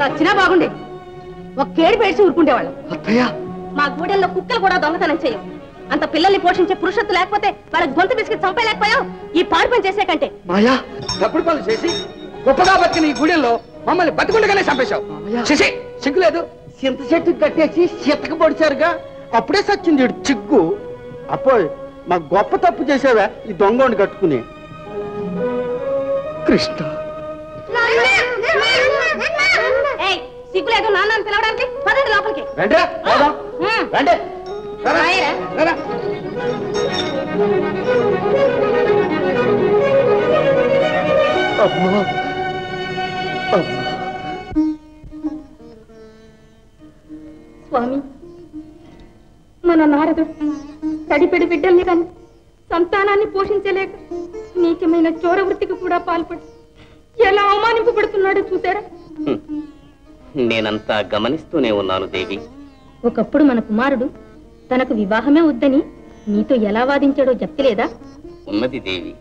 వచ్చినా బాగుండేది. ఒక్కేడు పేసి ఊరుకుండేవాళ్ళం. మా గూడెల్లో కుక్కలు కూడా దొంగతనం చేయవు. అంత పిల్లల్ని పోషించే పురుషత్వం లేకపోతే వాళ్ళకి గొంతు బిస్కెట్ చంపలేకపోయావు. ఈ పాడు పని చేసే కంటే మాయా తప్పుడు పనులు చేసి గొప్పగా బతికిన ఈ గుడిలో మమ్మల్ని బతికుండగానే చంపేశావు. చేసి సిగ్గులేదు. చింత చెట్టు కట్టేసి చిత్తక పొడిచారుగా, అప్పుడే సచ్చింది చిగ్గు. అపోయ్ మా గొప్ప తప్పు చేసావా ఈ దొంగని కట్టుకుని. కృష్ణ సిగ్గులేదు నాన్న పిలవడానికి. పదండి లోపలికి. స్వామి, మన నారదుడు తడిపెడి బిడ్డల్ని కానీ సంతానాన్ని పోషించలేక నీచమైన చోర వృత్తికి కూడా పాల్పడి ఎలా అవమానింపబడుతున్నాడో చూసారా? నేనంతా గమనిస్తూనే ఉన్నాను దేవి. ఒకప్పుడు మన కుమారుడు తనకు వివాహమే వద్దని నీతో ఎలా వాదించాడో చెప్తలేదా? ఉన్నది దేవి.